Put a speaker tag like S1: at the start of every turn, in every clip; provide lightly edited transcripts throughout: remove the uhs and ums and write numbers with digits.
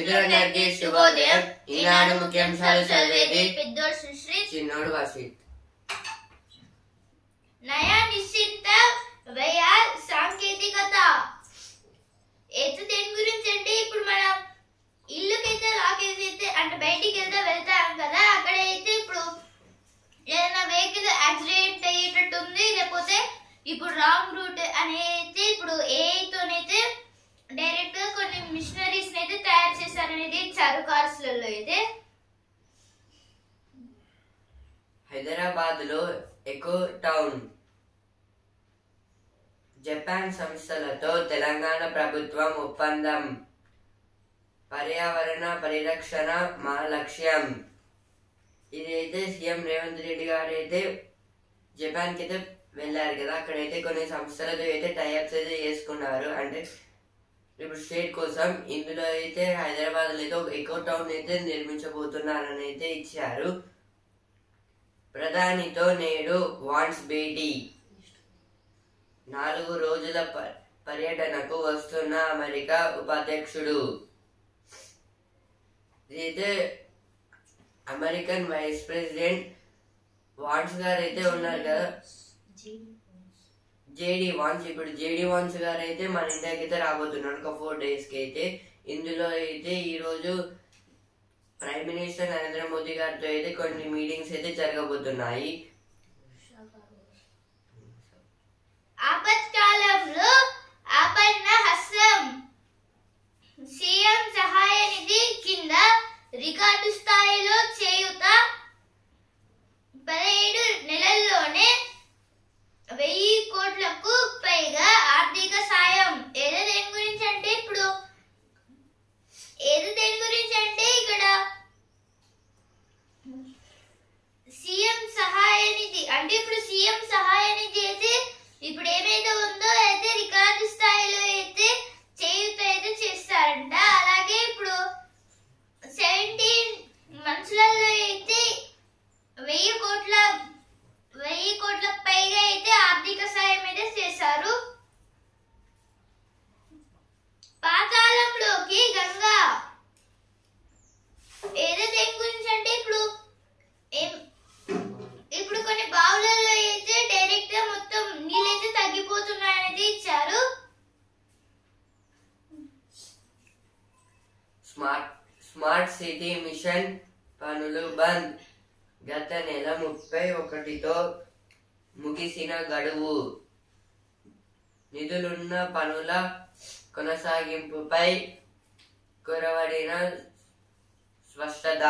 S1: మిత్రులందరికీ శుభోదయం. ఈనాడు ముఖ్యాంశాలు చదివేది
S2: పెద్దోడు సుశ్రీ,
S1: చిన్నోడు వసీత్.
S2: నయా నిశ్చిత వ్యయ సాంకేతికత. దేని గురించి అంటే ఇప్పుడు మనం ఇల్లుకైతే లాకేసి అంటే బయటికి వెళ్తాం కదా, అక్కడైతే ఇప్పుడు ఏదైనా వెహికల్ యాక్సిడెంట్ అయ్యేటట్టు ఉంది, లేకపోతే ఇప్పుడు రాంగ్ రూట్ అనేది ఇప్పుడు ఏఐతోనైతే డైరెక్ట్ గా కొన్ని మిషనరీస్ అయితే తయారు చేశారనేది చరు కార్స్లలో అయితే.
S1: హైదరాబాద్ లో ఎకో టౌన్ జపాన్ సంస్థలతో తెలంగాణ ప్రభుత్వం ఒప్పందం. పర్యావరణ పరిరక్షణ మా లక్ష్యం. ఇదైతే సీఎం రేవంత్ రెడ్డి గారు అయితే జపాన్ కి అయితే వెళ్ళారు కదా, అక్కడైతే కొన్ని సంస్థలతో అయితే టైఅప్స్ అయితే చేసుకున్నారు. అంటే ఇప్పుడు స్టేట్ కోసం ఇందులో అయితే హైదరాబాద్ లో అయితే ఒక ఎకో టౌన్ అయితే నిర్మించబోతున్నారని అయితే ఇచ్చారు. ప్రధానితో నేడు వాన్స్ భేటీ. 4 రోజుల పర్యటనకు వస్తున్న అమెరికా ఉపాధ్యక్షుడు. ఇదైతే అమెరికన్ వైస్ ప్రెసిడెంట్ వాన్స్ గారు అయితే ఉన్నారు కదా, జేడి వాన్స్. ఇప్పుడు జేడి వాన్స్ గారు అయితే మన ఇండియాకి అయితే రాబోతున్నారు ఒక 4 days కి అయితే. ఇందులో అయితే ఈ రోజు ప్రైమ్ మినిస్టర్ నరేంద్ర మోదీ గారితో అయితే కొన్ని మీటింగ్స్ అయితే జరగబోతున్నాయి.
S2: ఆపత్కాలంలో ఆపన్న హస్తం. సీఎం సహాయ నిధి కింద రికార్డు స్థాయిలో చేయూత. 17 నెలల్లోనే 1000 కోట్లకు పైగా ఆర్థిక సాయం. దేని గురించి అంటే ఇప్పుడు దేని గురించి అంటే ఇక్కడ సీఎం సహాయ నిధి అంటే ఇప్పుడు సీఎం సహాయ నిధి అయితే ఇప్పుడు ఏమైతే ఉందో అయితే రికార్డు స్థాయిలో అయితే చేయూత అయితే చేస్తారంట. అలాగే ఇప్పుడు 17 మంత్స్లలో అయితే 1000 కోట్ల పైగా అయితే ఆర్థిక సాయం అయితే చేశారు. పాతాళంలోకి గంగా. దేని గురించి అంటే ఇప్పుడు కొన్ని బావులలో అయితే డైరెక్ట్ గా మొత్తం నీళ్ళైతే తగ్గిపోతున్నాయనేది ఇచ్చారు.
S1: స్మార్ట్ సిటీ మిషన్ పనులు బంద్. గత నెల 31తో ముగిసిన గడువు. నిధులున్న పనుల కొనసాగింపుపై కొరవడిన స్పష్టత.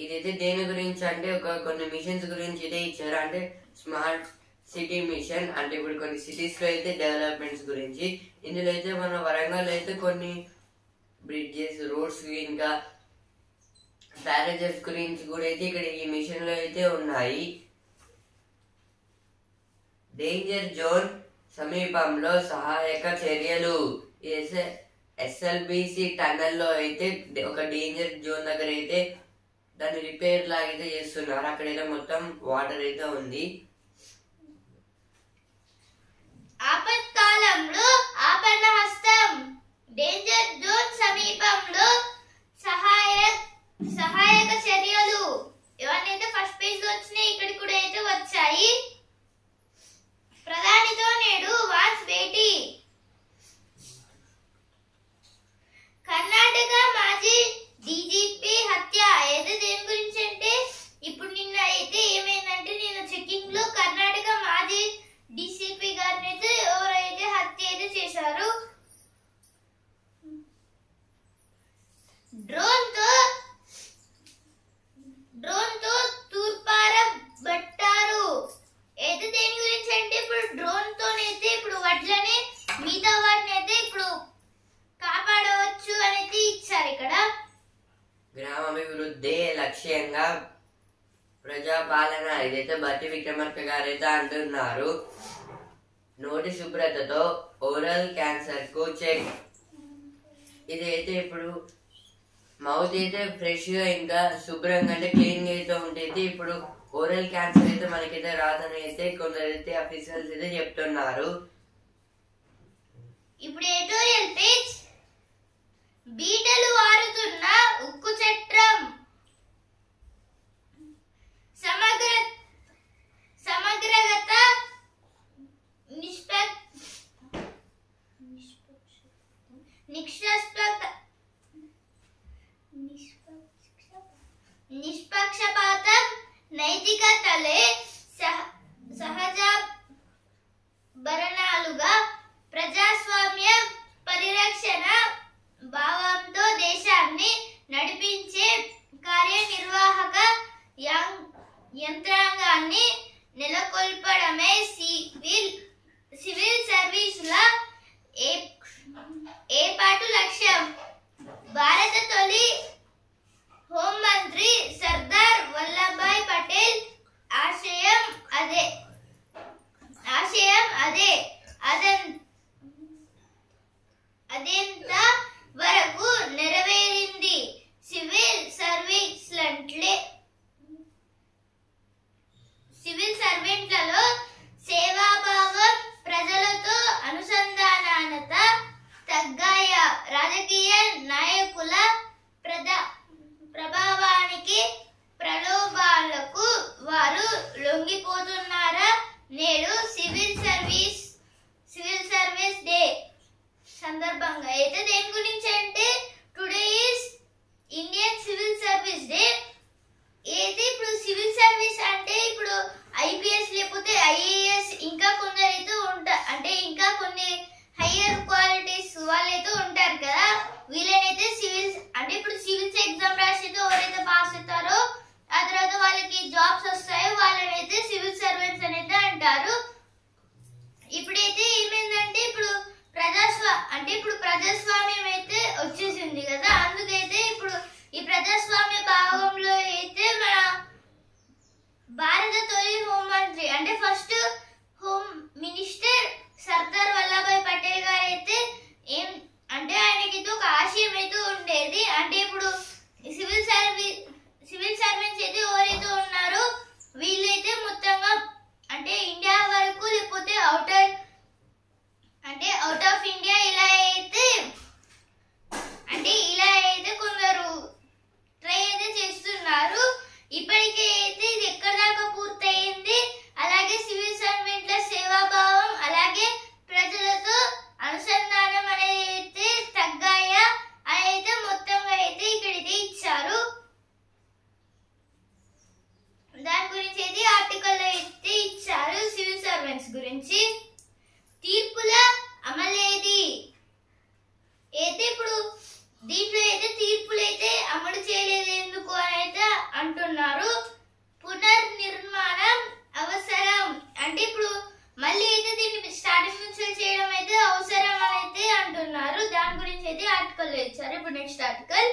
S1: ఇదైతే దేని గురించి అంటే కొన్ని మిషన్స్ గురించి ఇదే ఇచ్చారు. అంటే స్మార్ట్ సిటీ మిషన్ అంటే ఇప్పుడు కొన్ని సిటీస్ లో అయితే డెవలప్మెంట్స్ గురించి. ఇందులో అయితే మన వరంగల్ అయితే కొన్ని బ్రిడ్జెస్, రోడ్స్, ఇంకా బ్యారేజెస్ గురించి కూడా అయితే ఇక్కడ ఈ మిషన్ లో అయితే ఉన్నాయి. డేంజర్ జోన్ సమీపంలో సహాయక చర్యలు. ఎస్ఎల్బిసి టన్నల్ లో అయితే ఒక డేంజర్ జోన్ దగ్గర అయితే దాన్ని రిపేర్ లాగా అయితే చేస్తున్నారు. అక్కడైతే మొత్తం వాటర్ అయితే ఉంది.
S2: ఆపత్కాలంలో ఆపన్న హస్తం. డేంజర్ జోన్ సమీపంలో సహాయక చర్యలు. ఇవన్నీ అయితే ఫస్ట్ పేజ్ లో వచ్చినాయి, ఇక్కడ కూడా అయితే వచ్చాయి. ప్రధానితో నేడు వాన్స్ భేటీ. కర్ణాటక మాజీ డీజీపీ హత్య. దేని గురించి అంటే ఇప్పుడు నిన్న అయితే ఏమైందంటే నిన్న చెకింగ్ లో కర్ణాటక మాజీ డీసీపీ గారిని అయితే ఎవరైతే హత్య అయితే చేశారు. డ్రోన్ తో తూర్పార బట్టారు. దేని గురించి అంటే ఇప్పుడు డ్రోన్ తోనైతే ఇప్పుడు వడ్లని మిగతా వాటిని అయితే ఇప్పుడు కాపాడవచ్చు అనేది ఇచ్చారు. ఇక్కడ
S1: గ్రామాభివృద్ధి లక్ష్యంగా ప్రజాపాలన. ఇదైతే బట్టి విక్రమార్క గారు అయితే అంటున్నారు. నోటి శుభ్రతతో ఓరల్ క్యాన్సర్ కు చెక్. ఇదైతే ఇప్పుడు మౌత్ అయితే ఫ్రెష్ గా ఇంకా శుభ్రంగా అంటే క్లీన్ గా అయితే ఉంటుంది. ఇప్పుడు ఓరల్ క్యాన్సర్ అయితే మనకైతే రాదని అయితే కొందరైతే అఫీషియల్స్ అయితే చెప్తున్నారు.
S2: ఇప్పుడు ఎడిటోరియల్ పేజ్. బీటలు వారుతున్న నిష్పక్షపాతం నైతికతలే సహజ భరణాలుగా ప్రజాస్వామ్య పరిరక్షణ భావంతో దేశాన్ని నడిపించే కార్యనిర్వాహక యంత్రాంగాన్ని నెలకొల్పడమే సివిల్ సర్వీసుల ఏపాటు లక్ష్యం. భారత తొలి హోంమంత్రి సర్దార్ వల్లభాయ్ పటేల్ ఆశయం అదే. అదెంత వరకు నెరవేరింది? సివిల్ సర్వెంట్లలో సేవాభావం, ప్రజలతో అనుసంధానత తగ్గాయా? రాజకీయ నాయకుల ప్రభావానికి, ప్రలోభాలకు వారు లొంగిపోతున్నారా? నేడు సివిల్ సర్వీస్ డే సందర్భంగా అయితే దేని గురించి అంటే today is Indian civil service day. అయితే ఇప్పుడు సివిల్ సర్వీస్ అంటే ఇప్పుడు ఐపీఎస్ లేకపోతే ఐఏఎస్ ఇంకా కొందరైతే ఉంటారు, అంటే ఇంకా కొన్ని హయ్యర్ క్వాలిటీస్ వాళ్ళైతే ఉంటారు కదా, వీళ్ళనైతే అంటే ఇప్పుడు సివిల్స్ ఎగ్జామ్ రాసితే ఎవరైతే పాస్ అవుతారో ఆ తర్వాత వాళ్ళకి జాబ్స్ వస్తాయో వాళ్ళనైతే సివిల్ సర్వెంట్స్ అనేది అంటారు. ఇప్పుడైతే ఏమైందంటే ఇప్పుడు ప్రజాస్వామ్యం అయితే వచ్చేసింది కదా, అందుకైతే ఇప్పుడు ఈ ప్రజాస్వామ్య భాగంలో అయితే మన భారత తొలి హోంమంత్రి అంటే first home minister Sardar Vallabhbhai Patel గారు అయితే అంటే ఆయనకి ఒక ఆశయం అయితే ఉండేది. అంటే ఇప్పుడు సివిల్ సర్వెంట్స్ అయితే ఎవరైతే ఉన్నారో వీళ్ళైతే మొత్తంగా అంటే ఇండియా వరకు లేకపోతే అవుట్ ఆఫ్ ఇండియా ఇలా అయితే కొందరు ట్రై అయితే చేస్తున్నారు. ఇప్పటికే అయితే ఇది ఎక్కడ దాకా పూర్తయింది. అలాగే సివిల్ సర్వెంట్ల సేవాభావం అలాగే ప్రజలతో అనుసంధానం అనేది అయితే తగ్గాయా అని అయితే మొత్తంగా అయితే ఇక్కడైతే ఇచ్చారు. దాని గురించి అయితే ఆర్టికల్ అయితే ఇచ్చారు సివిల్ సర్వెంట్స్ గురించి. తీర్పుల అమలేది అయితే ఇప్పుడు దీంట్లో అయితే తీర్పులు అయితే అమలు చేయలేదు ఎందుకు అని అయితే అంటున్నారు. పునర్నిర్మాణం అవసరం అంటే ఇప్పుడు మళ్ళీ అయితే దీన్ని స్టార్టింగ్ నుంచి చేయడం అయితే అవసరం అని అయితే అంటున్నారు. దాని గురించి అయితే ఆర్టికల్ ఇచ్చారు. ఇప్పుడు నెక్స్ట్ ఆర్టికల్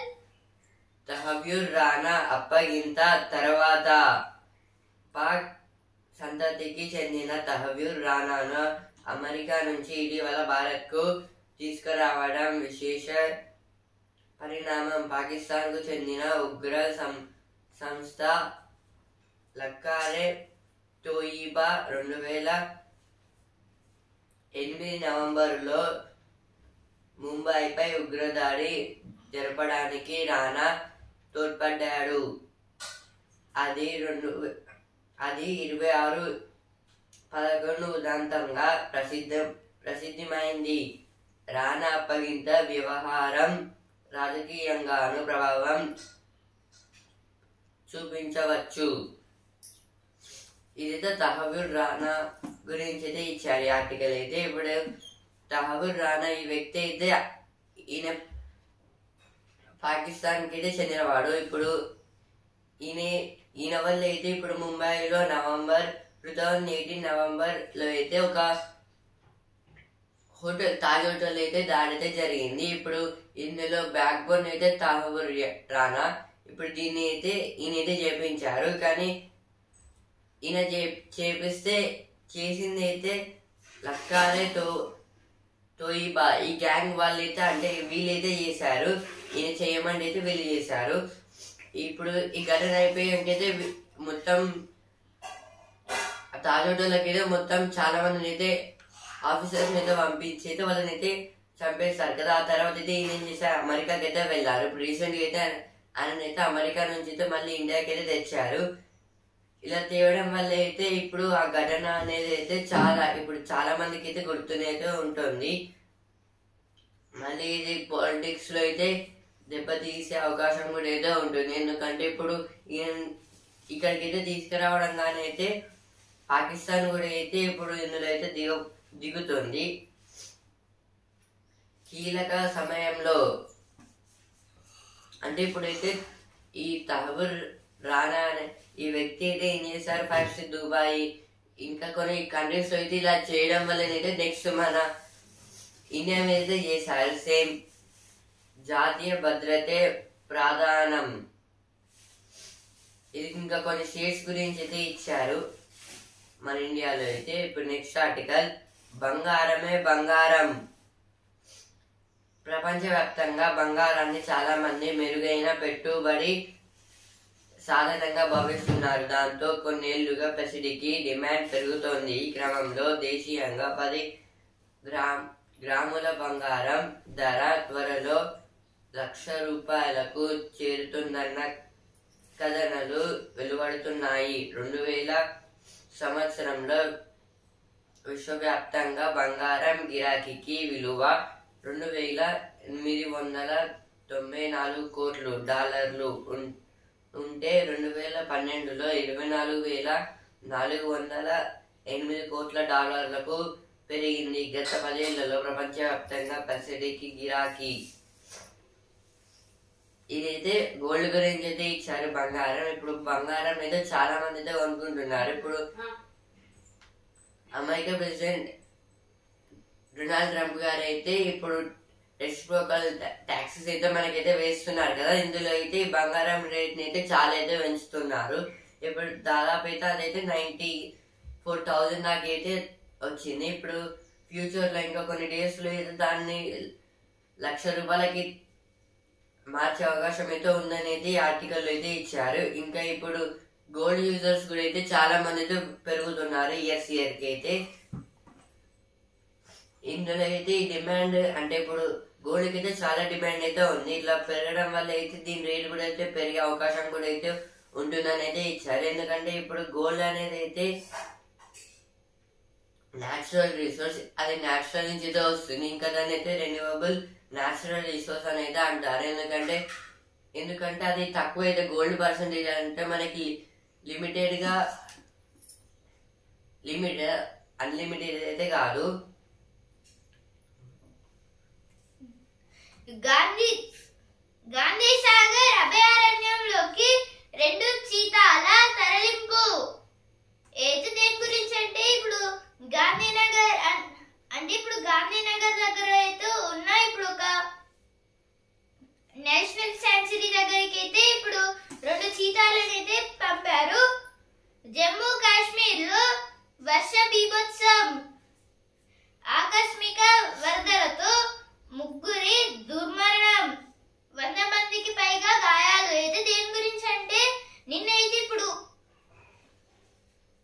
S1: తహవ్యూర్ రాణా అప్పగింత తర్వాత పాక్ సంతతికి చెందిన తహవ్యూర్ రాణాను అమెరికా నుంచి ఇటీవల భారత్కు తీసుకురావడం విశేష పరిణామం. పాకిస్తాన్ కు చెందిన ఉగ్ర సంస్థ లష్కర్ తోయిబా 2008 నవంబరులో ముంబైపై ఉగ్రదాడి జరపడానికి రాణా తోడ్పడ్డాడు. అది 26/11 ఉదంతంగా ప్రసిద్ధమైంది. రాణా అప్పగింత వ్యవహారం రాజకీయంగాను ప్రభావం చూపించవచ్చు. ఇదైతే తహవ్యూర్ రాణా గురించి అయితే ఇచ్చారు ఈ ఆర్టికల్ అయితే. ఇప్పుడు తహవ్యూర్ రాణా ఈ వ్యక్తి అయితే ఈయన పాకిస్తాన్ కి అయితే చెందినవాడు. ఇప్పుడు ఈయన వల్ల అయితే ఇప్పుడు ముంబైలో 2018 నవంబర్లో అయితే ఒక తాజ్ హోటల్ అయితే దాడి అయితే జరిగింది. ఇప్పుడు ఇందులో బ్యాక్ బోన్ అయితే తహవ్యూర్ రాణా. ఇప్పుడు దీన్ని అయితే ఈయనైతే చేపించారు. కానీ ఈయన చేసింది అయితే లష్కర్ తోయిబా ఈ గ్యాంగ్ వాళ్ళైతే అంటే వీళ్ళైతే చేశారు. ఈయన చేయమని అయితే వీళ్ళు చేశారు. ఇప్పుడు ఈ ఘటన అయిపోయాకైతే మొత్తం తాజ్ హోటల్కి అయితే మొత్తం చాలా మందిని అయితే ఆఫీసర్స్ అయితే పంపించి అయితే వాళ్ళని అయితే చంపేస్తారు కదా. ఆ తర్వాత అయితే ఈయన ఏం చేశారు, అమెరికాకి అయితే వెళ్ళారు. ఇప్పుడు రీసెంట్గా అయితే ఆయన అయితే అమెరికా నుంచి అయితే మళ్ళీ ఇండియాకి అయితే తెచ్చారు. ఇలా తేవడం వల్ల అయితే ఇప్పుడు ఆ ఘటన అనేది అయితే ఇప్పుడు చాలా మందికి అయితే గుర్తునే అయితే ఉంటుంది. మళ్ళీ ఇది పాలిటిక్స్ లో అయితే దెబ్బతీసే అవకాశం కూడా అయితే ఉంటుంది. ఎందుకంటే ఇప్పుడు ఇక్కడికైతే తీసుకురావడం కానీ అయితే పాకిస్తాన్ కూడా అయితే ఇప్పుడు ఇందులో అయితే దిగుతుంది. కీలక సమయంలో అంటే ఇప్పుడైతే ఈ తహబుర్ రానా అనే ఈ వ్యక్తి అయితే ఏం చేశారు, ఫస్ట్ దుబాయ్ ఇంకా కొన్ని కంట్రీస్ లో అయితే ఇలా చేయడం వల్ల అయితే నెక్స్ట్ మన ఇండియా మీద అయితే చేశారు. సేమ్ జాతీయ భద్రతే ప్రాధానం. ఇది ఇంకా కొన్ని స్టేట్స్ గురించి అయితే ఇచ్చారు మన ఇండియాలో అయితే. ఇప్పుడు నెక్స్ట్ ఆర్టికల్, బంగారమే బంగారం. ప్రపంచవ్యాప్తంగా బంగారాన్ని చాలా మంది మెరుగైన పెట్టుబడి సాధనంగా భావిస్తున్నారు. దాంతో కొన్నేళ్లుగా పసిడికి డిమాండ్ పెరుగుతోంది. ఈ క్రమంలో దేశీయంగా 10 గ్రాముల బంగారం ధర త్వరలో ₹1,00,000 చేరుతుందన్న కథనాలు వెలువడుతున్నాయి. 2000 సంవత్సరంలో విశ్వవ్యాప్తంగా బంగారం గిరాకీకి విలువ $2,894 కోట్లు ఉంటే 2012లో $24,408 కోట్ల పెరిగింది. గత 10 ఏళ్లలో ప్రపంచవ్యాప్తంగా పసిడికి గిరాకీ. ఇదైతే గోల్డ్ గురించి అయితే ఇచ్చారు, బంగారం. ఇప్పుడు బంగారం అయితే చాలా మంది అయితే కొనుక్కుంటున్నారు. ఇప్పుడు అమెరికా ప్రెసిడెంట్ డొనాల్డ్ ట్రంప్ గారు అయితే ఇప్పుడు రెసిప్రోకల్ ట్యాక్సెస్ అయితే మనకైతే వేస్తున్నారు కదా. ఇందులో అయితే బంగారం రేట్ ని అయితే చాలా అయితే పెంచుతున్నారు. ఇప్పుడు దాదాపు అయితే అదైతే 94,000 దాకా అయితే వచ్చింది. ఇప్పుడు ఫ్యూచర్ లో ఇంకా కొన్ని డేస్ లో అయితే దాన్ని ₹1,00,000 మార్చే అవకాశం అయితే ఉందని అయితే ఈ ఆర్టికల్ అయితే ఇచ్చారు. ఇంకా ఇప్పుడు గోల్డ్ యూజర్స్ కూడా అయితే చాలా మంది అయితే పెరుగుతున్నారు ఇయర్ కి అయితే. ఇందులో అయితే ఈ డిమాండ్ అంటే ఇప్పుడు గోల్డ్ కి అయితే చాలా డిమాండ్ అయితే ఉంది. ఇట్లా పెరగడం వల్ల అయితే దీని రేట్ కూడా అయితే పెరిగే అవకాశం కూడా అయితే ఉంటుందని అయితే ఇచ్చారు. ఎందుకంటే ఇప్పుడు గోల్డ్ అనేది అయితే న్యాచురల్ రిసోర్స్, అది న్యాచురల్ నుంచి అయితే వస్తుంది. ఇంకా దాన్ని అయితే రెన్యూవబుల్ న్యాచురల్ రిసోర్స్ అని అయితే అంటారు. ఎందుకంటే అది తక్కువ అయితే గోల్డ్ పర్సెంటేజ్ అంటే మనకి అన్లిమిటెడ్ అయితే కాదు.
S2: గాంధీ సాగర్ అభయారణ్యంలోకి 2 చీతాల తరలింపు. అయితే దేని గురించి అంటే ఇప్పుడు గాంధీనగర్ దగ్గర అయితే ఉన్న ఇప్పుడు ఒక నేషనల్ శాంక్చురీ దగ్గరికి అయితే ఇప్పుడు 2 చీతాలను అయితే పంపారు. జమ్మూ కాశ్మీర్ లో వర్ష బీభత్సం, ఆకస్మిక వరదలతో 3 దుర్మరణం, 100 మందికి పైగా గాయాలు. అయితే దేని గురించి అంటే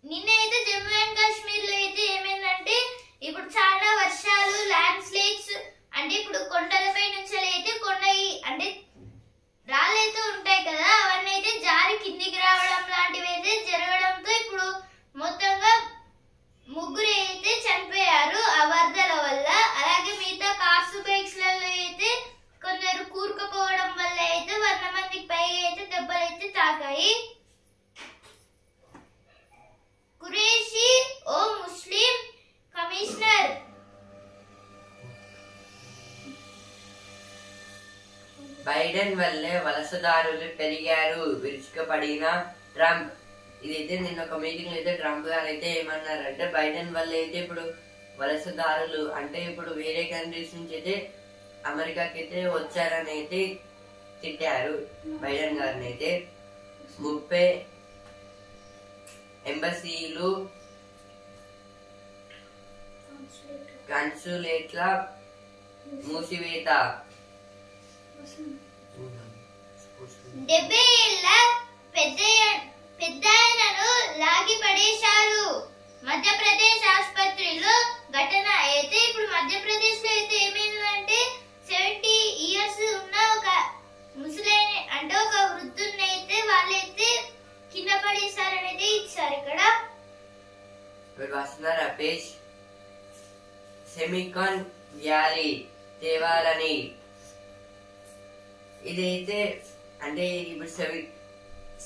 S2: నిన్నైతే జమ్మూ అండ్ కాశ్మీర్ లో అయితే ఏమైందంటే ఇప్పుడు చాలా వర్షాలు, ల్యాండ్ స్లైడ్స్ అంటే ఇప్పుడు కొండలపై నుంచి అయితే అంటే రాళ్ళైతే ఉంటాయి కదా, అవన్నీ అయితే జారి కిందికి రావడం లాంటివి అయితే జరగడంతో ఇప్పుడు మొత్తంగా 3 అయితే చనిపోయారు ఆ వరదల వల్ల. అలాగే మిగతా కార్స్, బైక్స్ లలో అయితే కొందరు కూరుకుపోవడం వల్ల అయితే 100 మందికి పైగా అయితే దెబ్బలు అయితే తాకాయి. కురేషి ఓ ముస్లిం కమిషనర్
S1: బైడెన్ వల్లే వలసదారులు పెరిగారు, విరుచుకుపడిన ట్రంప్. ఇదైతే నిన్న ఒక మీటింగ్ లో అయితే ట్రంప్ గారు అయితే ఏమన్నారంటే బైడెన్ వల్ల అయితే ఇప్పుడు వలసదారులు అంటే ఇప్పుడు వేరే కంట్రీస్ నుంచి అయితే అమెరికాకి అయితే వచ్చారని అయితే తిట్టారు బైడెన్ గారిని అయితే. 30 ఎంబసీలు, కన్సులేట్ల మూసివేత.
S2: 70 ఏళ్ల పెద్దాయనను లాగి పడేశారు మధ్యప్రదేశ్ ఆసుపత్రిలో ఘటన. అయితే ఇప్పుడు మధ్యప్రదేశ్ లో అయితే ఏమైందంటే 70 ఇయర్స్ ఉన్న ఒక ముసలైన అంటే ఒక వృద్ధుని అయితే వాళ్ళైతే కింద పడేశారని అయితే ఇచ్చారు ఇక్కడ.
S1: రపేష్ సెమికాన్ వ్యాలీ తేవాలని. ఇదైతే అంటే ఇప్పుడు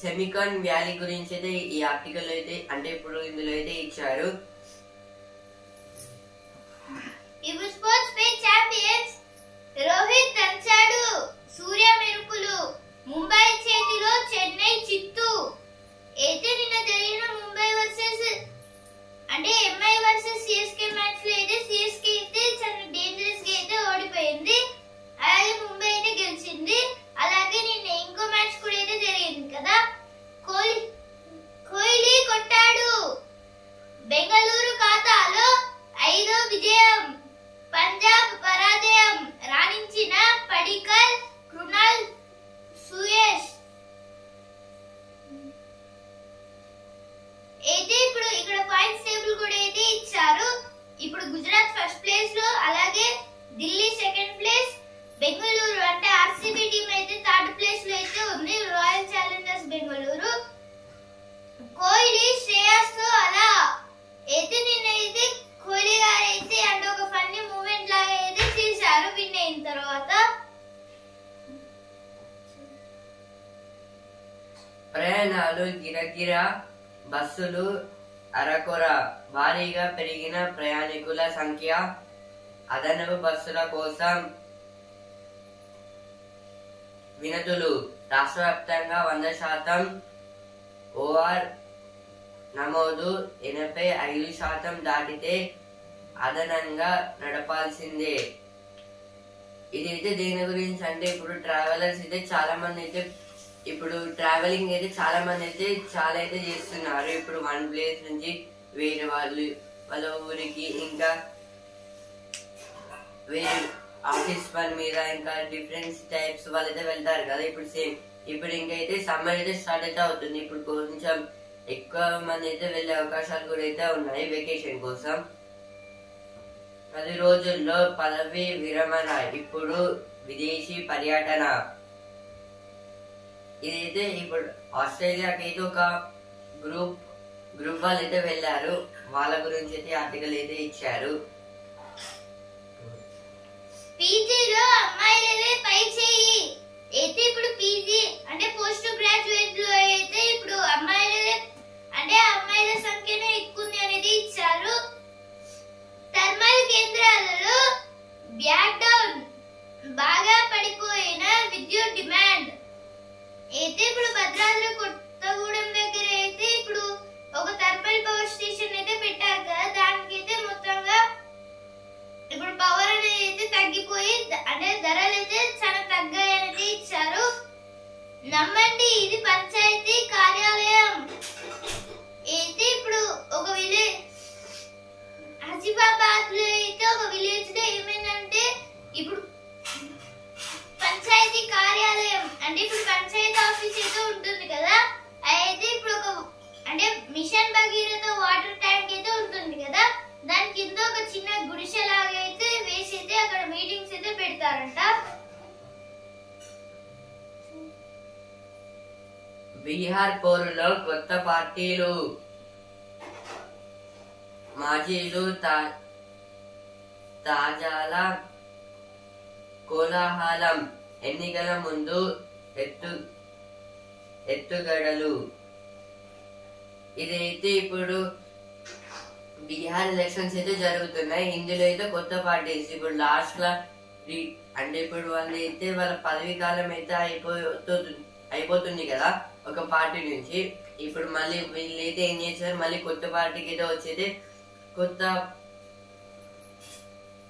S1: సెమికాన్ వ్యాలీ గురించి అయితే ఈ ఆర్టికల్ అయితే అంటే ఇప్పుడు ఇందులో అయితే ఇచ్చారు.
S2: ఇప్పుడు స్పోర్ట్స్ పేజ్ ఛాంపియన్స్ రోహిత్ దంచాడు సూర్య మెరుపులు, ముంబై చేతిలో చెన్నై చిత్తు. అయితే నిన్న జరిగిన ముంబై వర్సెస్ అంటే ఎంఐ వర్సెస్ సిఎస్కే మ్యాచ్ లో అయితే సిఎస్కే అయితే చాలా డేంజరస్ గా అయితే ఓడిపోయింది, అలాగే ముంబై అయితే గెలిచింది. అలాగే నిన్న ఇంకో మ్యాచ్ కూడా అయితే జరిగింది కదా, కోహ్లీ కొట్టాడు, బెంగళూరు ఖాతాలో 5వ విజయం, పంజాబ్ పరాజయం, రాణించిన పడికల్, కృణాల్, సుయేష్. అయితే ఇప్పుడు ఇక్కడ పాయింట్స్ టేబుల్ కూడా అయితే ఇచ్చారు. ఇప్పుడు గుజరాత్ ఫస్ట్ ప్లేస్ లో, అలాగే ఢిల్లీ సెకండ్ ప్లేస్, బెంగళూరు అంటే ఆర్సీబీ టీం అయితే థర్డ్ ప్లేస్ లో అయితే ఉంది, రాయల్ ఛాలెంజర్స్ బెంగళూరు. కోహ్లీ శ్రేయస్ తో అలా అయితే నిన్న అయితే కోహ్లీ గారు అయితే అంటే ఒక ఫన్నీ మూమెంట్ లాగా అయితే చేశారు విన్ అయిన తర్వాత.
S1: ప్రయాణాలు గిరగిర, బస్సులు అరకొర, భారీగా పెరిగిన ప్రయాణికుల సంఖ్య, అదనపు బస్సుల కోసం వినతులు, రాష్ట్ర వ్యాప్తంగా 100% ఓఆర్ నమోదు, 85% దాటితే అదనంగా నడపాల్సిందే. ఇదైతే దేని గురించి అంటే ఇప్పుడు ట్రావెలర్స్ అయితే చాలా మంది అయితే ఇప్పుడు ట్రావెలింగ్ అయితే చాలా మంది అయితే చాలా అయితే చేస్తున్నారు. ఇప్పుడు వన్ ప్లేస్ నుంచి వేరే వాళ్ళ ఊరికి, ఇంకా వేరే ఆఫీస్ పని మీద, ఇంకా డిఫరెంట్ టైప్స్ వాళ్ళైతే వెళ్తారు కదా. ఇప్పుడు సేమ్ ఇప్పుడు ఇంకైతే సమ్మర్ అయితే స్టార్ట్ అయితే అవుతుంది. ఇప్పుడు కొంచెం ఎక్కువ మంది అయితే వెళ్ళే అవకాశాలు కూడా అయితే ఉన్నాయి వెకేషన్ కోసం. 10 రోజుల్లో పదవి విరమణ, ఇప్పుడు విదేశీ పర్యటన. ఇదైతే ఇప్పుడు ఆస్ట్రేలియాకి అయితే ఒక గ్రూప్ వాళ్ళు అయితే వెళ్ళారు, వాళ్ళ గురించి అయితే ఆర్టికల్ అయితే ఇచ్చారు.
S2: పీజీలో అమ్మాయిలదే పై చేయి, అయితే ఇప్పుడు పీజీ అంటే పోస్ట్ గ్రాడ్యుయేట్ లో అయితే ఇప్పుడు అమ్మాయిలదే అంటే అమ్మాయిల సంఖ్యనే ఎక్కువ ఉంది అనేది ఇచ్చారు. థర్మల్ కేంద్రాలలో బ్యాక్ డౌన్, బాగా పడిపోయిన విద్యుత్ డిమాండ్. అయితే ఇప్పుడు భద్రాద్రి కొత్తగూడెం దగ్గర అయితే ఇప్పుడు ఒక థర్మల్ పవర్ స్టేషన్ అయితే పెట్టారు కదా, దానికైతే మొత్తంగా ఇప్పుడు పవర్ అనేది అయితే తగ్గిపోయి అంటే ధరలు అయితే చాలా తగ్గాయని ఇచ్చారు. నమ్మండి, ఇది పంచాయతీ కార్యాలయం. అయితే ఇప్పుడు ఒక విలేజ్ హజీబాబాద్ లో అయితే ఒక విలేజ్ లో ఏమైందంటే ఇప్పుడు పంచాయతీ కార్యాలయం అంటే ఇప్పుడు పంచాయతీ ఆఫీస్ అయితే ఉంటుంది కదా, అయితే ఇప్పుడు ఒక అంటే మిషన్ భగీరథ వాటర్ ట్యాంక్ అయితే ఉంటుంది కదా, దాని కింద ఒక చిన్న గుడిసె లాగా అయితే వేసి అయితే అక్కడ మీటింగ్స్ అయితే పెడతారంట.
S1: బీహార్ పోరులో కొత్త పార్టీలు, మాజీలు తాజాల కోలాహలం, ఎన్నికల ముందు ఎత్తుగడలు. ఇదైతే ఇప్పుడు బీహార్ ఎలక్షన్స్ అయితే జరుగుతున్నాయి. ఇందులో అయితే కొత్త పార్టీస్ ఇప్పుడు లాస్ట్ లా అంటే ఇప్పుడు వాళ్ళు అయితే వాళ్ళ పదవి కాలం అయితే అయిపోతుంది కదా ఒక పార్టీ నుంచి. ఇప్పుడు మళ్ళీ వీళ్ళైతే ఏం చేశారు, మళ్ళీ కొత్త పార్టీకి అయితే వచ్చేది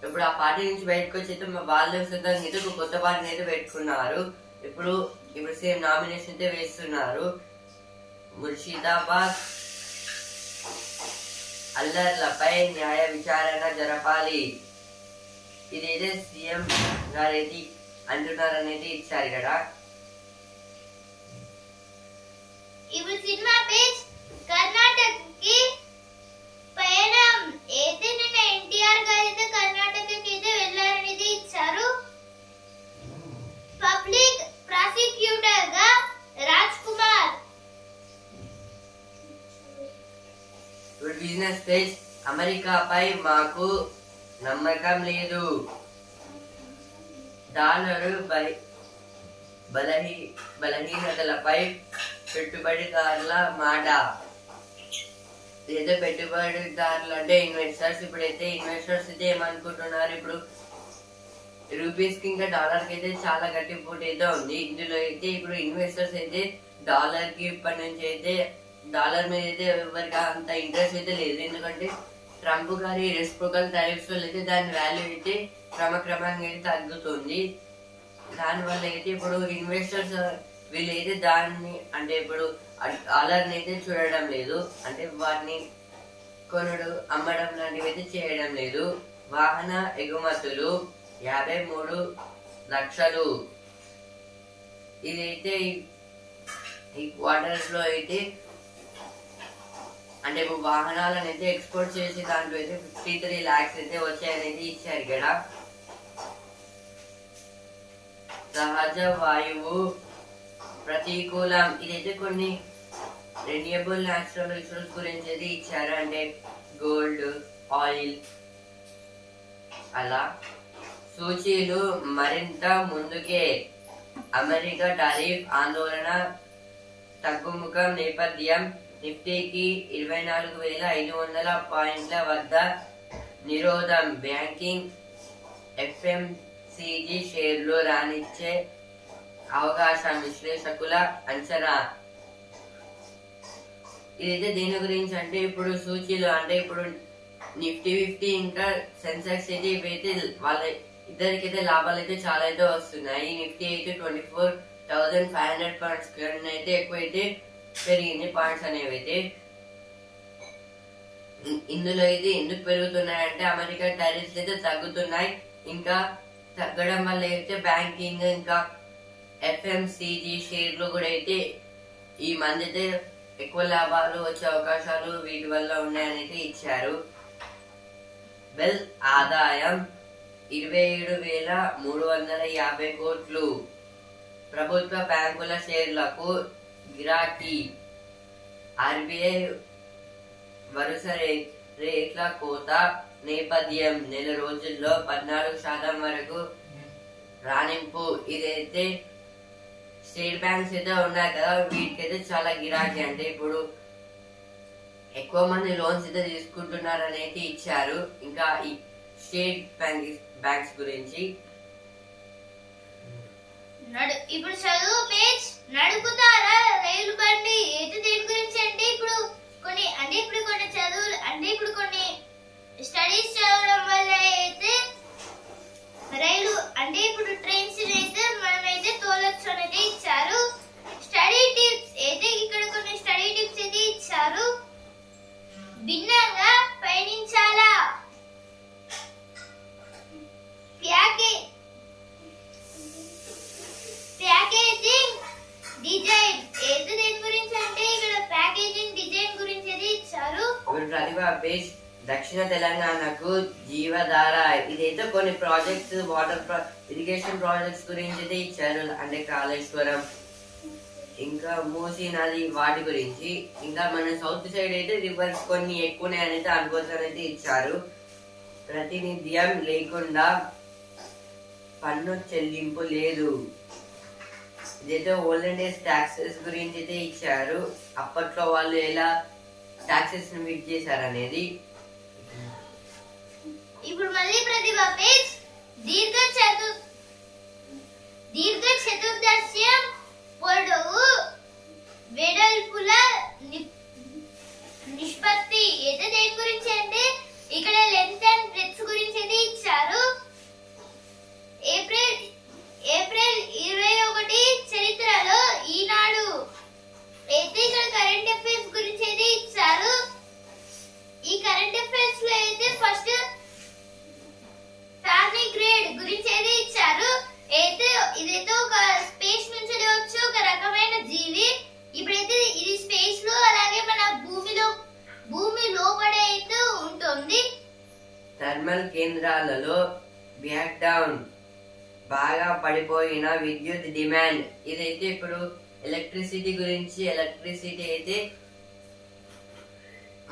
S1: ఇప్పుడు ఆ పార్టీ నుంచి బయటకు వచ్చి అయితే వాళ్ళు సొంతంగా అయితే ఒక కొత్త పార్టీని అయితే పెట్టుకున్నారు. ఇప్పుడు సేమ్ నామినేషన్ అయితే వేస్తున్నారు. ముర్షిదాబాద్ అల్లర్లపై న్యాయ విచారణ జరపాలి, ఇదైతే సీఎం గారైతే అంటున్నారనేది ఇచ్చారు ఇక్కడ.
S2: ఇప్పుడు సినిమా పేజ్ కర్ణాటకకి పయనం, అయితే నిన్న ఎన్టీఆర్ గారు అయితే కర్ణాటకకి అయితే వెళ్ళారనేది ఇచ్చారు. పబ్లిక్ ప్రాసిక్యూటర్ గా రాజ్ కుమార్.
S1: బిజినెస్ పేజ్ అమెరికాపై మాకు నమ్మకం లేదు, డాలరు బలహీనతలపై పెట్టుబడిదారుల మాట. ఏదో పెట్టుబడిదారులు అంటే ఇన్వెస్టర్స్. ఇప్పుడైతే ఇన్వెస్టర్స్ అయితే ఏమనుకుంటున్నారు, ఇప్పుడు రూపీస్ కి ఇంకా డాలర్ కి అయితే చాలా గట్టి పోటీ అయితే ఉంది. ఇందులో అయితే ఇప్పుడు ఇన్వెస్టర్స్ అయితే డాలర్ కి ఇప్పటి నుంచి అయితే డాలర్ మీద అయితే ఎవరికి అంత ఇంట్రెస్ట్ అయితే లేదు. ఎందుకంటే ట్రంప్ గారి రెసిప్రోకల్ టారిఫ్స్ వల్ల అయితే దాని వాల్యూ అయితే క్రమక్రమంగా అయితే తగ్గుతుంది. దానివల్ల అయితే ఇప్పుడు ఇన్వెస్టర్స్ వీళ్ళైతే దాన్ని అంటే ఇప్పుడు డాలర్ని అయితే చూడడం లేదు, అంటే వాటిని కొనుడు అమ్మడం లాంటివి అయితే చేయడం లేదు. వాహన ఎగుమతులు 53 లక్షలు. ఇదైతే ఈ క్వార్టర్స్ లో అయితే అంటే ఇప్పుడు వాహనాలను అయితే ఎక్స్పోర్ట్ చేసి దాంట్లో అయితే 53 lakhs అయితే వచ్చాయనేది ఇచ్చారు ఇక్కడ. సహజ వాయువు ప్రతికూలం. ఇదైతే కొన్ని రెన్యూవబుల్ న్యాచురల్ రిసోర్స్ గురించి అయితే ఇచ్చారు, అంటే గోల్డ్, ఆయిల్ అలా. సూచీలు మరింత ముందుకే. అమెరికా టారిఫ్ ఆందోళన తగ్గుముఖం నేపథ్యం. నిఫ్టీకి 24,500 పాయింట్ల వద్ద నిరోధం. బ్యాంకింగ్, ఎఫ్ఎంసీజీ షేర్లు రానిచ్చే అవకాశం విశ్లేషకుల అంచనా. ఇదైతే దేని గురించి అంటే ఇప్పుడు సూచీలు అంటే ఇప్పుడు నిఫ్టీ 50 ఇంకా సెన్సెక్స్ అయితే ఇవైతే వాళ్ళ ఇద్దరికైతే లాభాలు అయితే చాలా అయితే వస్తున్నాయి. నిఫ్టీ అయితే 24,500 పాయింట్స్ కన్నా అయితే ఎక్కువైతే పెరిగింది పాయింట్స్ అనేవి అయితే. ఇందులో అయితే ఎందుకు పెరుగుతున్నాయంటే అమెరికా టారిఫ్స్ అయితే తగ్గుతున్నాయి. ఇంకా తగ్గడం వల్ల అయితే బ్యాంకింగ్ ఇంకా ఎఫ్ఎంసీజీ షేర్లు కూడా అయితే ఈ మంది అయితే ఎక్కువ లాభాలు వచ్చే అవకాశాలు వీటి వల్ల ఉన్నాయని అయితే ఇచ్చారు. వెల్ ఆదాయం 27,350 కోట్లు. ప్రభుత్వ బ్యాంకుల షేర్లకు గిరాకీ. ఆర్బీఐ వరుస రేట్ల కోత నేపథ్యం. నెల రోజుల్లో 14% వరకు రాణింపు. ఇదైతే స్టేట్ బ్యాంక్స్ అయితే ఉన్నాయి కదా, వీటికైతే చాలా గిరాకీ. అంటే ఇప్పుడు ఎక్కువ మంది లోన్స్ అయితే తీసుకుంటున్నారు అనేది ఇచ్చారు. ఇంకా ఈ స్టేట్ బ్యాంక్స్ గురించి
S2: ఇప్పుడు చదువు పేజ్. నడుపుతారా రైలు బండి. అయితే దేని గురించి అంటే ఇప్పుడు కొన్ని చదువులు అంటే ఇప్పుడు కొన్ని స్టడీస్ చదవడం వల్ల అయితే రైలు అంటే ఇప్పుడు ట్రైన్స్ అయితే మనమైతే తోలొచ్చు అనేది ఇచ్చారు. స్టడీ టిప్స్ అయితే ఇక్కడ కొన్ని స్టడీ టిప్స్ అయితే ఇచ్చారు. భిన్నంగా పయనించాలా. ప్యాకేజింగ్ డిజైన్ అయితే దేని గురించి అంటే ఇక్కడ ప్యాకేజింగ్ డిజైన్ గురించి అయితే ఇచ్చారు.
S1: ప్రతిభ పేజ్. దక్షిణ తెలంగాణకు జీవధార. ఇదైతే కొన్ని ప్రాజెక్ట్స్ వాటర్ ఇరిగేషన్ ప్రాజెక్ట్స్ గురించి అయితే ఇచ్చారు, అంటే కాళేశ్వరం ఇంకా మూసీ నది వాటి గురించి. ఇంకా మన సౌత్ సైడ్ అయితే రివర్స్ కొన్ని ఎక్కువనే అయితే అనుకోవచ్చు అయితే ఇచ్చారు. ప్రతినిధ్యం లేకుండా పన్ను చెల్లింపు లేదు. ఇదైతే ఓల్డెన్ డేస్ టాక్సెస్ గురించి అయితే ఇచ్చారు, అప్పట్లో వాళ్ళు ఎలా టాక్సెస్ ని మీట్ చేశారు అనేది.
S2: ఇప్పుడు మళ్ళీ ప్రతిభ పేజ్. దీర్ఘ చతుర్దశ్యం పొడవు వెడల్పుల నిష్పత్తి. అయితే దేని గురించి అంటే ఇక్కడ లెంత్ అండ్ బ్రెడ్త్ గురించి అయితే ఇచ్చారు. ఏప్రిల్ 21 చరిత్రలో ఈనాడు అయితే ఇక్కడ కరెంట్ అఫైర్స్ గురించి అయితే ఇచ్చారు. ఈ కరెంట్ అఫైర్స్ లో అయితే ఫస్ట్ గ్రేడ్ గురించి అయితే ఇచ్చారు. అయితే ఇదైతే ఒక స్పేస్ నుంచి వచ్చి ఒక రకమైన జీవి. ఇప్పుడైతే ఇది స్పేస్ లో అలాగే మన భూమి లోపడే అయితే ఉంటుంది.
S1: థర్మల్ కేంద్రాలలో బ్యాక్ డౌన్. బాగా పడిపోయిన విద్యుత్ డిమాండ్. ఇదైతే ఇప్పుడు ఎలక్ట్రిసిటీ గురించి. ఎలక్ట్రిసిటీ అయితే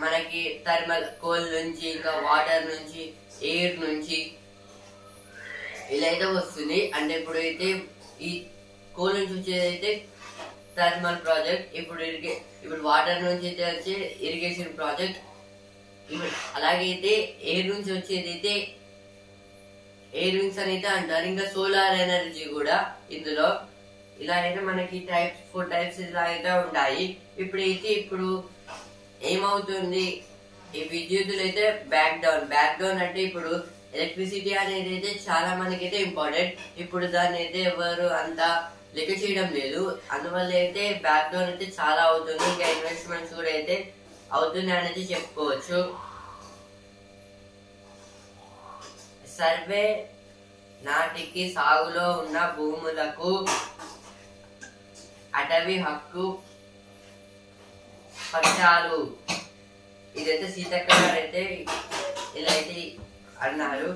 S1: మనకి థర్మల్ కోల్ నుంచి ఇంకా వాటర్ నుంచి ఎయిర్ నుంచి ఇలా అయితే వస్తుంది. అంటే ఇప్పుడు అయితే ఈ కోల్ నుంచి వచ్చేదైతే థర్మల్ ప్రాజెక్ట్, ఇప్పుడు వాటర్ నుంచి అయితే వచ్చే ఇరిగేషన్ ప్రాజెక్ట్, ఇప్పుడు అలాగైతే ఎయిర్ నుంచి వచ్చేది అయితే ఎయిర్ వింగ్స్ అని అయితే అంటారు. ఇంకా సోలార్ ఎనర్జీ కూడా ఇందులో ఇలా అయితే మనకి 4 టైప్స్ ఇలా అయితే ఉంటాయి. ఇప్పుడు ఏమవుతుంది, ఈ విద్యుత్తులు అయితే బ్యాక్ డౌన్ అంటే ఇప్పుడు ఎలక్ట్రిసిటీ అనేది అయితే చాలా మనకైతే ఇంపార్టెంట్. ఇప్పుడు దాన్ని అయితే ఎవరు అంతా లెక్క చేయడం లేదు. అందువల్ల అయితే బ్యాక్ డౌన్ అయితే చాలా అవుతుంది. ఇంకా ఇన్వెస్ట్మెంట్స్ కూడా అయితే అవుతుంది అనేది చెప్పుకోవచ్చు. సర్వే నాటికి సాగులో ఉన్న భూములకు అటవీ హక్కు పట్టాలు, ఇదైతే సీతక్క గారు అయితే ఇలా అయితే అన్నారు.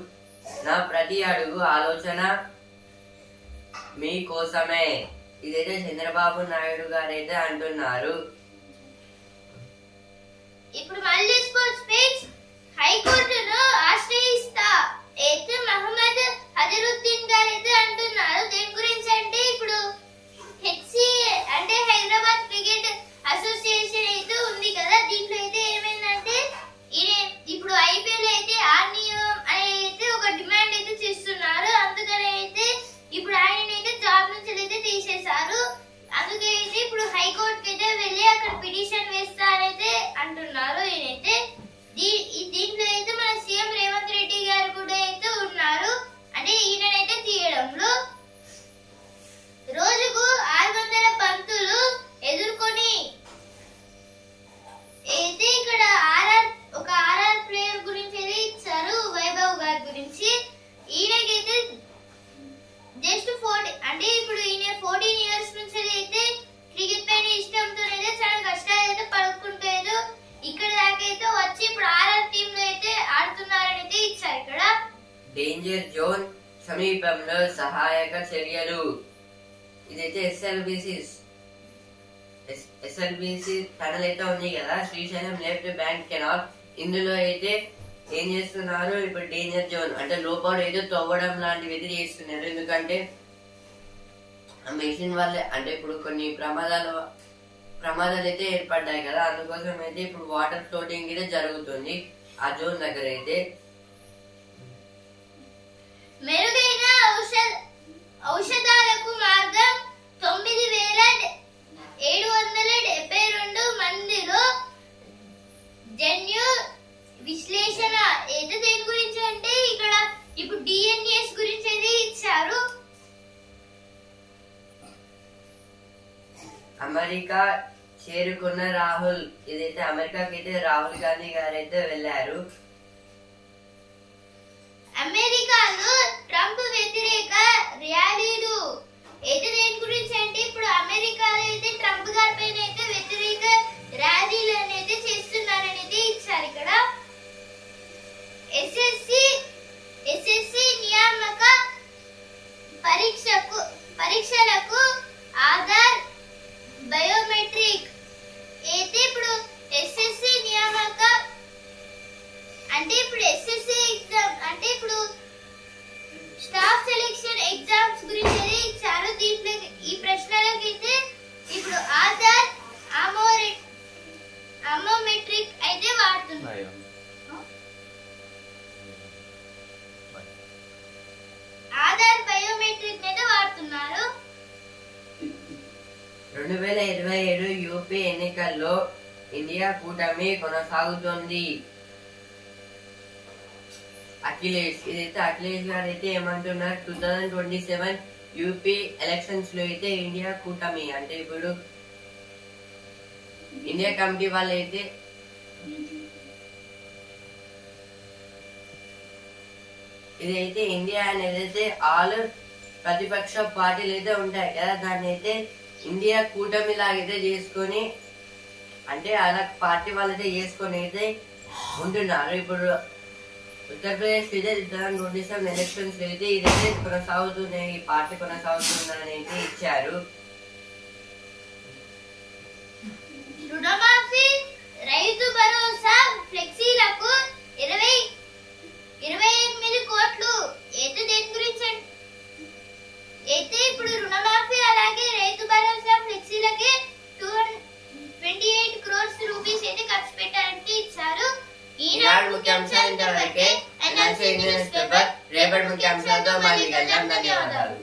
S1: నా ప్రతి అడుగు ఆలోచన మీకోసమే, ఇదైతే చంద్రబాబు నాయుడు గారు అయితే అంటున్నారు.
S2: ఇప్పుడు మళ్ళీ స్పోర్ట్స్ పేజ్. హైకోర్టును ఆశ్రయిస్తా అయితే మహమ్మద్ అజరుద్దీన్ గారు అయితే అంటున్నారు. దేని గురించి అంటే ఇప్పుడు హెచ్సి అంటే హైదరాబాద్ క్రికెట్ అసోసియేషన్ అయితే ఉంది కదా, దీంట్లో అయితే ఏమైందంటే ఇప్పుడు ఐపీఎల్ అయితే ఆర్నియం అని అయితే ఒక డిమాండ్ అయితే చేస్తున్నారు. అందుకని అయితే ఇప్పుడు ఆయన అయితే జాబ్ నుంచి అయితే తీసేశారు. అందుకే అయితే ఇప్పుడు హైకోర్టుకి అయితే వెళ్ళి అక్కడ పిటిషన్ వేస్తారైతే అంటున్నారు. ఈయనైతే దీంట్లో అయితే మన సీఎం రేవంత్ రెడ్డి గారు కూడా అయితే ఉన్నారు. అంటే ఈయనైతే తీయడంలో రోజుకు 600 బంతులు ఎదుర్కొని అయితే ఇక్కడ ఒక ఆర్ఆర్ ప్లేయర్ గురించి అయితే ఇచ్చారు, వైభవ్ గారి గురించి. ఈయనకైతే జస్ట్ 40 అంటే ఇప్పుడు ఈయన 14 ఇయర్స్ నుంచి అయితే క్రికెట్ పైన ఇష్టంతో అయితే చాలా కష్టాలు అయితే పడుకుంటూ ఇక్కడ దాకైతే వచ్చి ఇప్పుడు ఆర్ఆర్ టీమ్ లో అయితే ఆడుతున్నారని అయితే ఇచ్చారు. ఇక్కడ
S1: డేంజర్ జోన్ సమీపంలో సహాయక చర్యలు, ఇదైతే ఎస్ఎల్బిసి టనల్ అయితే ఉంది కదా, శ్రీశైలం లెఫ్ట్ బ్యాంక్ కెనాల్. ఇందులో అయితే ఏం చేస్తున్నారు, ఇప్పుడు డేంజర్ జోన్ అంటే లోపల ఏదో తవ్వడం లాంటివి అయితే చేస్తున్నారు. ఎందుకంటే ఆ మెషిన్ వల్లే అంటే ఇప్పుడు కొన్ని ప్రమాదాలు అయితే ఏర్పడ్డాయి కదా, అందుకోసం అయితే ఇప్పుడు వాటర్ ఫ్లోటింగ్ అయితే జరుగుతుంది ఆ జోన్ దగ్గర అయితే.
S2: మెరుగైన ఔషధాలకు మార్గం 9,772 మందిలో జన్యు విశ్లేషణ అయితే దేని గురించి అంటే ఇక్కడ ఇప్పుడు డిఎన్ఏస్ గురించి అయితే ఇచ్చారు.
S1: అమెరికా చేరుకున్న రాహుల్, ఇదైతే అమెరికాకి అయితే రాహుల్ గాంధీ గారు అయితే వెళ్ళారు.
S2: అమెరికాలో ట్రంప్ వ్యతిరేక ర్యాలీలు అయితే దేని గురించి అంటే ఇప్పుడు అమెరికాలో అయితే ట్రంప్ గారి పైన అయితే వ్యతిరేక ర్యాలీలు అనేది చేస్తున్నారని అయితే ఇచ్చారు. ఇక్కడ ఎస్ఎస్సి నియామక పరీక్షలకు ఆధార్ బయోమెట్రిక్ అయితే ఇప్పుడు ఎస్ఎస్సి నియామక అంటే ఇప్పుడు ఎస్ఎస్సి ఎగ్జామ్ అంటే ఇప్పుడు స్టాఫ్ సెలెక్షన్ ఎగ్జామ్స్ గురించి ఇచ్చారు. దీంట్లో ఈ ప్రశ్నలకు అయితే ఇప్పుడు ఆధార్ అమోమెట్రిక్ అయితే వాడుతున్నారు. ఆధార్ బయోమెట్రిక్ అయితే వాడుతున్నారు.
S1: 2027 యూపీ ఎన్నికల్లో ఇండియా కూటమి కొనసాగుతోంది. అఖిలేష్, ఇదైతే అఖిలేష్ గారు అయితే ఏమంటున్నారు, 2027 యూపీ ఎలక్షన్స్ లో అయితే ఇండియా కూటమి అంటే ఇప్పుడు ఇండియా కమిటీ వాళ్ళు అయితే ఇదైతే ఇండియా అనేది అయితే ఆల్ ప్రతిపక్ష పార్టీలు అయితే ఉంటాయి కదా, దాన్ని అయితే ఇండియా కూటమి లాగైతే చేసుకొని అంటే అలా పార్టీ వాళ్ళైతే చేసుకొని అయితే ఉంటున్నారు. ఇప్పుడు ఉత్తరప్రదేశ్ అయితే 2027 ఎలక్షన్స్ అయితే ఇదైతే కొనసాగుతున్నాయి, ఈ పార్టీ కొనసాగుతుందని అయితే ఇచ్చారు.
S2: రుణమాఫీ, రైతు భరోసా, ఫ్లెక్సీలకు 28 కోట్లు అయితే దేని గురించి అయితే ఇప్పుడు రుణమాఫీ అలాగే రైతు భరోసా ఫ్లెక్సీలకి
S1: ఈనాడు ముఖ్యాంశాలు ఇంతవరకే. ఎన్ఆర్సీ న్యూస్ పేపర్ రేపటి ముఖ్యాంశాలతో మళ్ళీ కలుద్దాం. ధన్యవాదాలు.